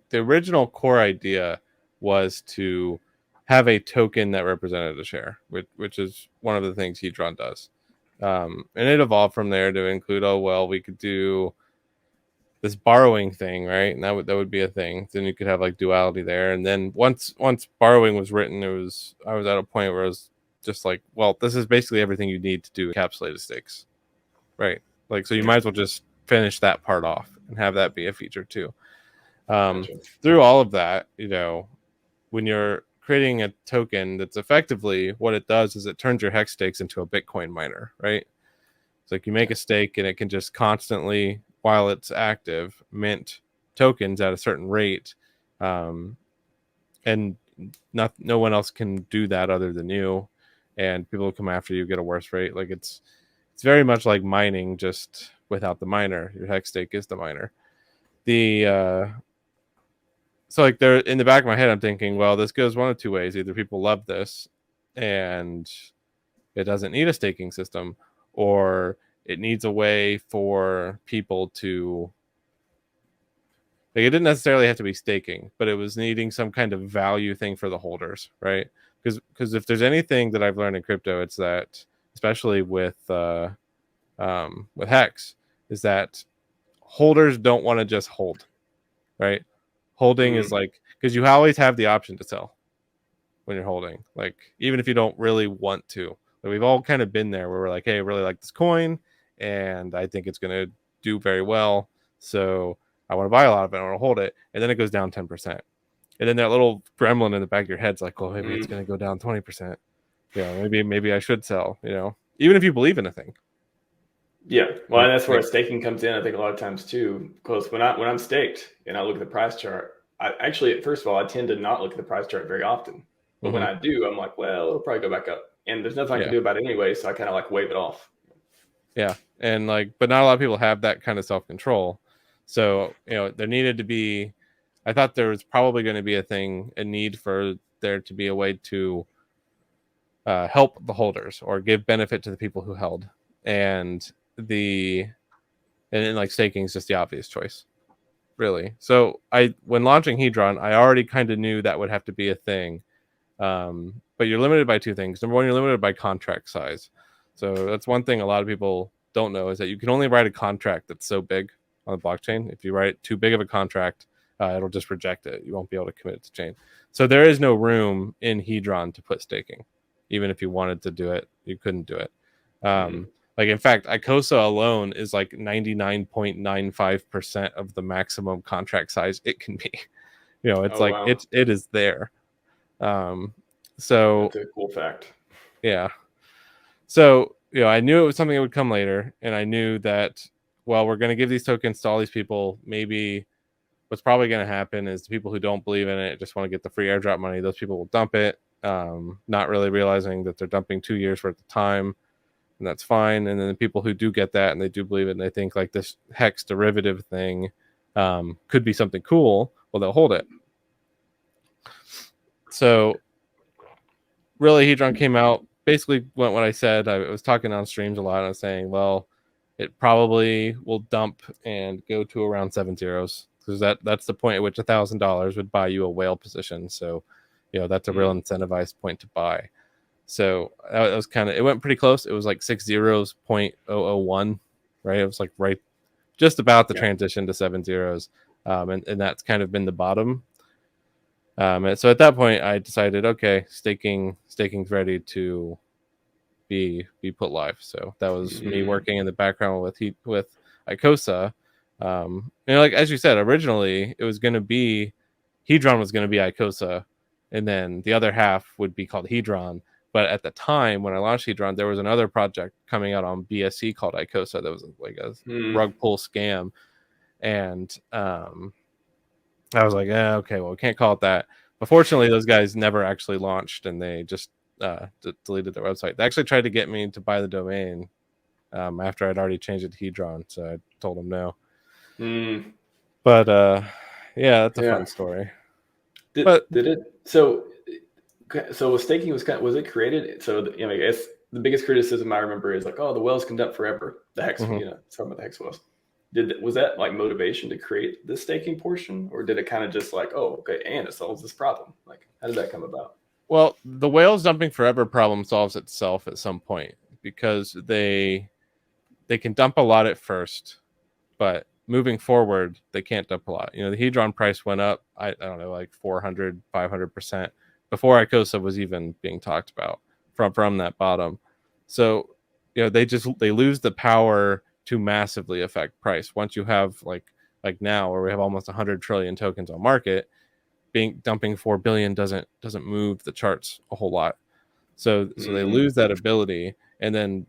the original core idea was to have a token that represented a share, which is one of the things Hedron does. And it evolved from there to include, oh, well, we could do this borrowing thing, right? And that would be a thing. Then you could have like duality there. And then once borrowing was written, I was at a point where I was just like, well, this is basically everything you need to do encapsulated stakes, right? Like, so you might as well just finish that part off and have that be a feature too. Gotcha. Through all of that, when you're creating a token, that's effectively what it does is it turns your HEX stakes into a Bitcoin miner, right? It's like you make a stake and it can just constantly, while it's active, mint tokens at a certain rate, and no one else can do that other than you. And people who come after you get a worse rate. Like it's very much like mining, just without the miner. Your HEX stake is the miner. So like there in the back of my head, I'm thinking, well, this goes one of two ways. Either people love this and it doesn't need a staking system, or it needs a way for people to, like, it didn't necessarily have to be staking, but it was needing some kind of value thing for the holders, right? Because if there's anything that I've learned in crypto, it's that, especially with HEX, is that holders don't want to just hold, right? Holding is like, because you always have the option to sell when you're holding, like even if you don't really want to. Like, we've all kind of been there where we're like, hey, I really like this coin and I think it's going to do very well, so I want to buy a lot of it, I want to hold it, and then it goes down 10%, and then that little gremlin in the back of your head's like, well, maybe it's going to go down 20%. Maybe I should sell, even if you believe in a thing. Yeah, well, and that's where staking comes in, I think, a lot of times too. Because when I'm staked and I look at the price chart, I actually, first of all, I tend to not look at the price chart very often. But when I do, I'm like, well, it'll probably go back up, and there's nothing I can do about it anyway, so I kind of like wave it off. Yeah, and but not a lot of people have that kind of self-control. So there needed to be. I thought there was probably going to be a need for there to be a way to help the holders or give benefit to the people who held, and like staking is just the obvious choice, really. So when launching Hedron, I already kind of knew that would have to be a thing, but you're limited by two things. Number one, you're limited by contract size. So that's one thing a lot of people don't know, is that you can only write a contract that's so big on the blockchain. If you write too big of a contract, it'll just reject it. You won't be able to commit it to chain. So there is no room in Hedron to put staking. Even if you wanted to do it, you couldn't do it. Like, in fact, ICOSA alone is like 99.95% of the maximum contract size it can be. It's wow. It is there. So that's a cool fact. Yeah. So, I knew it was something that would come later, and I knew that, well, we're going to give these tokens to all these people. Maybe what's probably going to happen is the people who don't believe in it, just want to get the free airdrop money, those people will dump it, not really realizing that they're dumping 2 years worth of time, and that's fine. And then the people who do get that and they do believe it and they think like this HEX derivative thing could be something cool, well, they'll hold it. So really, Hedron came out, basically went what I said. I was talking on streams a lot, and I was saying, well, it probably will dump and go to around 7 zeros, because that's the point at which $1,000 would buy you a whale position. So that's a real incentivized point to buy. So that was kind of, it went pretty close. It was like 6 zeros 0.001, right? It was like right just about the transition to 7 zeros, and that's kind of been the bottom. And so at that point, I decided, okay, staking's ready to be put live. So that was me working in the background with ICOSA. Like as you said, originally it was going to be Hedron was going to be ICOSA, and then the other half would be called Hedron. But at the time when I launched Hedron, there was another project coming out on BSC called ICOSA that was like a rug pull scam, and I was like, okay, well, we can't call it that. But fortunately, those guys never actually launched, and they just deleted their website. They actually tried to get me to buy the domain after I'd already changed it to Hedron, so I told them no. But that's a fun story. So staking was it created? So I guess the biggest criticism I remember is like, oh, the whales can dump forever. The HEX, talking about the HEX whales. was that like motivation to create the staking portion, or did it kind of just like, oh, okay, and it solves this problem? Like, how did that come about? Well, the whales dumping forever problem solves itself at some point because they can dump a lot at first, but moving forward, they can't dump a lot. You know, the Hedron price went up, I don't know, like 400, 500% before ICOSA was even being talked about from that bottom. So, you know, they lose the power to massively affect price. Once you have like now where we have almost 100 trillion tokens on market, dumping 4 billion doesn't move the charts a whole lot. So they lose that ability, and then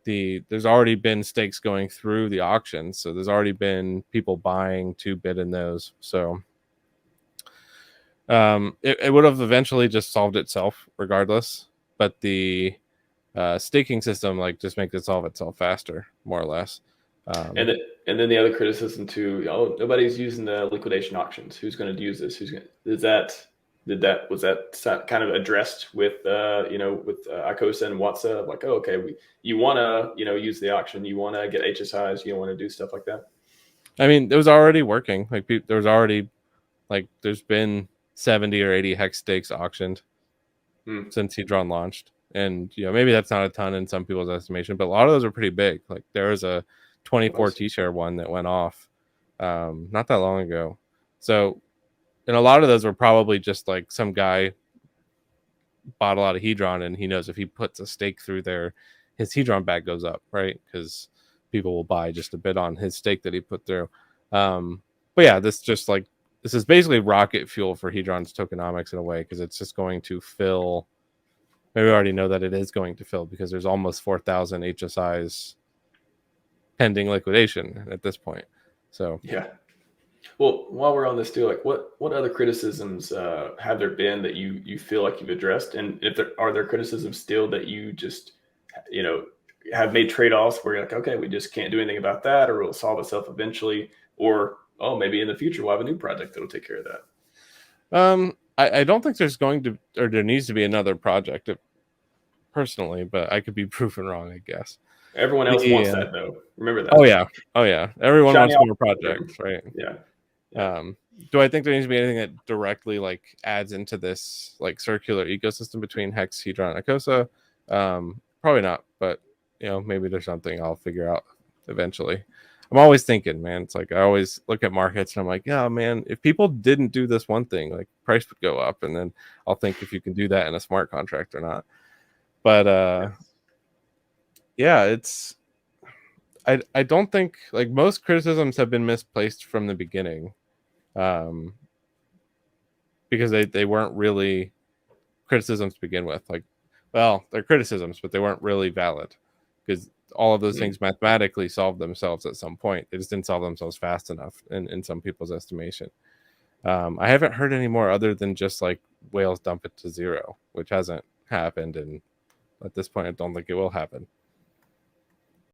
there's already been stakes going through the auctions, so there's already been people buying to bid in those. So it would have eventually just solved itself regardless, but the staking system like just makes it solve itself faster, more or less. And then the other criticism too, oh, nobody's using the liquidation auctions. Who's going to use this? Was that kind of addressed with with ICOSA and WhatsApp? Like, oh, okay, you want to use the auction, you want to get HSIs, you want to do stuff like that. I mean, it was already working. Like there was already there's been 70 or 80 hex stakes auctioned since Hedron launched, and maybe that's not a ton in some people's estimation, but a lot of those are pretty big. Like there was a 24 T-share one that went off not that long ago. So, and a lot of those were probably just like some guy bought a lot of Hedron and he knows if he puts a stake through there, his Hedron bag goes up, right? Because people will buy just a bit on his stake that he put through. But yeah, this is basically rocket fuel for Hedron's tokenomics in a way, because it's just going to fill. Maybe we already know that it is going to fill because there's almost 4,000 HSIs pending liquidation at this point. So yeah. Well, while we're on this too, like what other criticisms have there been that you feel like you've addressed, and if are there criticisms still that you just have made trade-offs where you're like, okay, we just can't do anything about that, or it'll solve itself eventually, or oh, maybe in the future we'll have a new project that'll take care of that? I don't think there's going to, or there needs to be another project personally, but I could be proven wrong, I guess. Everyone else wants that though. Remember that. Oh yeah. Everyone wants more projects, right? Yeah. Do I think there needs to be anything that directly like adds into this like circular ecosystem between Hex, Hedron, and ICOSA? Probably not, but maybe there's something I'll figure out eventually. I'm always thinking, man. It's like I always look at markets and I'm like, yeah, man, if people didn't do this one thing, like price would go up, and then I'll think if you can do that in a smart contract or not. But yeah, it's I don't think, like, most criticisms have been misplaced from the beginning, because they weren't really criticisms to begin with. Like, well, they're criticisms, but they weren't really valid because all of those things mathematically solved themselves at some point. They just didn't solve themselves fast enough in some people's estimation. I haven't heard any more other than just like whales dump it to zero, which hasn't happened, and at this point I don't think it will happen.